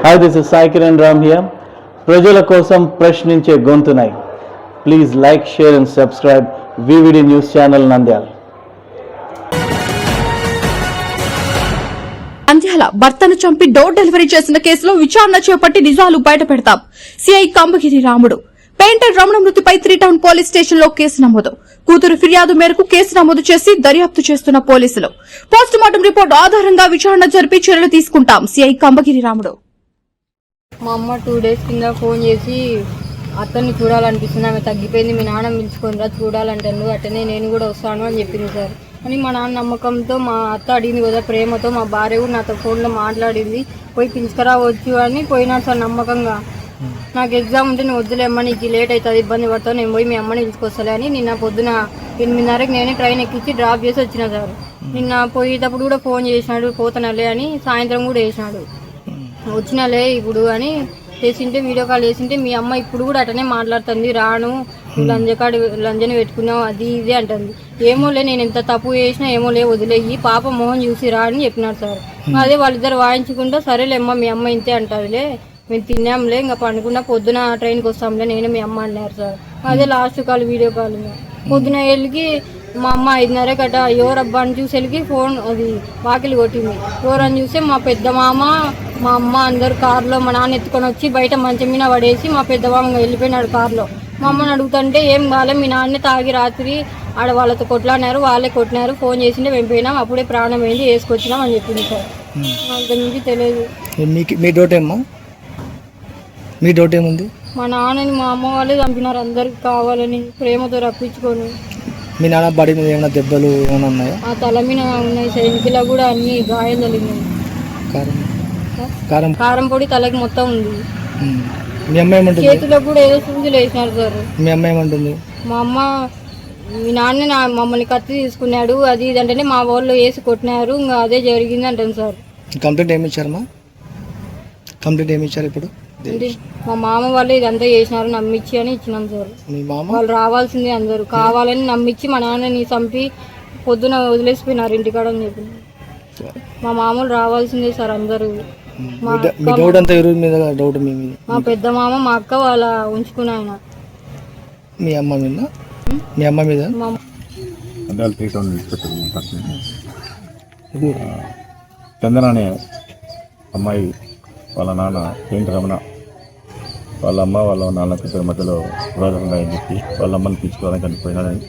Hi, this is Sai Kiran Ram here. ప్రజల కోసం ప్రశ్నించే గొంతునై. Please like, share and subscribe VVD News Channel Nandyal. Nandyal భర్తను చంపి డోర్ డెలివరీ చేసిన కేసులో విచారణ చేపట్టి నిజాలు బయటపెడతాం. సిఐ కంబగిరి రాముడు. పెయింటర్ రమణ మృతిపై 3 టౌన్ పోలీస్ స్టేషన్లో కేసు నమోదు. కూతురు ఫిర్యాదు మేరకు కేసు నమోదు చేసి దర్యాప్తు చేస్తున్న పోలీసులు. పోస్టుమార్టం రిపోర్టు ఆధారంగా విచారణ జరిపి చర్యలు తీసుకుంటాం. సిఐ కంబగిరి రాముడు. మా అమ్మ 2 డేస్ కింద ఫోన్ చేసి అతన్ని చూడాలనిపిస్తుంది, ఆమె తగ్గిపోయింది, మీ నాన్న పిలుచుకొని చూడాలంటాను, అట్టనే నేను కూడా వస్తాను అని చెప్పింది సార్. అని మా నాన్న నమ్మకంతో మా అత్త అడిగింది కదా, ప్రేమతో మా భార్య కూడా నాతో ఫోన్లో మాట్లాడింది, పోయి పిలుచుకురావచ్చు అని పోయినాడు సార్ నమ్మకంగా. నాకు ఎగ్జామ్ ఉంటే నువ్వు వద్దులేమ్మా, నీకు లేట్ అవుతుంది, ఇబ్బంది పడతావు, నేను పోయి మీ అమ్మని పిలుచుకొస్తాలే అని నిన్న పొద్దున 8:30కి నేనే ట్రైన్ ఎక్కించి డ్రాప్ చేసి వచ్చిన సార్. నిన్న పోయేటప్పుడు కూడా ఫోన్ చేసినాడు, పోతానలే అని, సాయంత్రం కూడా వేసినాడు, వచ్చినాలే ఇప్పుడు అని చేసింటే, వీడియో కాల్ చేసింటే మీ అమ్మ ఇప్పుడు కూడా అటనే మాట్లాడుతుంది, రాను లంజని పెట్టుకున్నావు అది ఇది అంటుంది. ఏమోలే, నేను ఎంత తప్పు చేసినా ఏమోలే వదిలేయి, పాప మోహన్ చూసి రా అని చెప్పినారు సార్. అదే వాళ్ళిద్దరు వాయించుకుంటా సరేలేమ్మా మీ అమ్మ ఇంతే అంటుందిలే, మేము తిన్నాంలే, ఇంకా పండుకున్నా పొద్దున ట్రైన్కి వస్తాంలే నేను మీ అమ్మ అన్నారు సార్. అదే లాస్ట్ కాల్ వీడియో కాల్. పొద్దున వెళ్ళి మా అమ్మ 5:30 గట ఎవరబ్బా అని చూసి వెళ్ళి ఫోన్ అది వాకిలి కొట్టింది. ఎవరని చూస్తే మా పెద్ద మామ మా అమ్మ అందరు కారులో, మా నాన్న ఎత్తుకొని వచ్చి బయట మంచం మీద పడేసి మా పెద్ద మామ వెళ్ళిపోయినాడు కారులో. మా అమ్మని అడుగుతుంటే ఏం కాలే, మీ నాన్నే తాగి రాత్రి ఆడ వాళ్ళతో కొట్లాడినారు, వాళ్ళే కొట్టినారు, ఫోన్ చేసింటే మేము పోయినాం, అప్పుడే ప్రాణం అయింది, వేసుకొచ్చినాం అని చెప్పింది సార్. అంత నుంచి తెలియదు. మీ డౌట్ ఏమో, మీ డౌట్ ఏముంది? మా నాన్నని మా అమ్మ వాళ్ళే చంపినారు, అందరికి కావాలని ప్రేమతో రప్పించుకొని. మీ నాన్న బాడీ మీద ఏమైనా దెబ్బలు ఏమైనా ఉన్నాయా? ఆ తల మీద ఉన్నాయి, సైనికుల కూడా అన్ని గాయం తగిలినాయి. కారం పొడి తలకి మొత్తం ఉంది. మీ అమ్మ ఏమంటుంది? చేతిలో కూడా ఏదో సూదులు వేసినారు సార్. మీ అమ్మ ఏమంటుంది? మా అమ్మ మీ నాన్న మమ్మల్ని కత్తి తీసుకున్నాడు అది ఇది అంటేనే మా వాళ్ళు వేసి కొట్టినారు, ఇంకా అదే జరిగింది అంటాను సార్. కంప్లైంట్ ఏమి ఇచ్చారమ్మా? కంప్లైంట్ ఏమి ఇచ్చారు ఇప్పుడు? మా మామ వాళ్ళు ఇదంతా చేసినారు నమ్మిచ్చి అని ఇచ్చినాం సార్. వాళ్ళు రావాల్సింది అందరూ కావాలని నమ్మించి మా నాన్నని చంపి పొద్దున వదిలేసిపోయినారు ఇంటికాడ అని చెప్పి. మా మామూలు రావాల్సిందే సార్ అందరూ. మా పెద్ద మామ మా అక్క వాళ్ళ ఉంచుకున్నాయన. మీ అమ్మ మీద? మీ అమ్మ మీద చందన అనే అమ్మాయి వాళ్ళ నాన్న పెయింటర్ రమణ, వాళ్ళ అమ్మ వాళ్ళ నాన్న ఇద్దరి మధ్యలో వివాదంగా అని చెప్పి వాళ్ళ అమ్మని తీసుకోవడానికి చనిపోయినాడని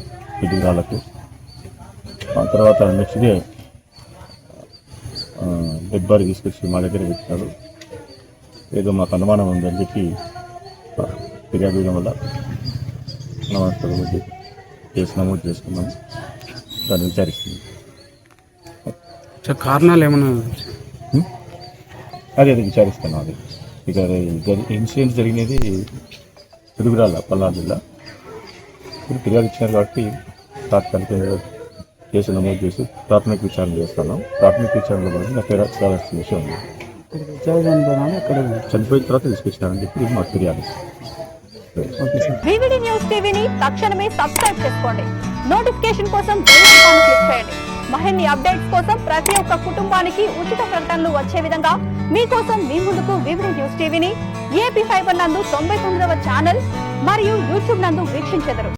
ఇంటికి వాళ్ళకు. ఆ తర్వాత నెక్స్ట్ డే డెడ్ బాడీ తీసుకొచ్చి మా దగ్గర పెట్టినాడు. ఏదో మాకు అనుమానం ఉందని చెప్పి ఫిర్యాదు చేయడం వల్ల అనుమానాస్పద కేసు నమోదు చేసుకున్నాము, దాన్ని విచారిస్తుంది. కారణాలు ఏమన్నా అది విచారిస్తాను. అది ఇక ఇన్సిడెంట్ జరిగినది పిడుగురాళ్ళ పల్నాడు జిల్లా. ఇప్పుడు ఫిర్యాదు ఇచ్చినారు కాబట్టి తాత్కాలిక కేసు నమోదు చేసి ప్రాథమిక విచారణ చేస్తాను. ప్రాథమిక విచారణలో కూడా నాకు తేడాల్సిన విషయం ఉంది. చనిపోయిన తర్వాత తీసుకొచ్చినారని చెప్పి మాకు ఫిర్యాదు. VVD న్యూస్ టీవీని తక్షణమే సబ్స్క్రైబ్ చేసుకోండి. నోటిఫికేషన్ కోసం బెల్ ఐకాన్ క్లిక్ చేయండి. మరిన్ని అప్డేట్స్ కోసం ప్రతి ఒక్క కుటుంబానికి ఉచిత ప్రకటనలు వచ్చే విధంగా మీకోసం మీ ముందుకు VVD న్యూస్ టీవీని AP ఫైబర్ నందు 99వ ఛానల్ మరియు యూట్యూబ్ నందు వీక్షించెదరు.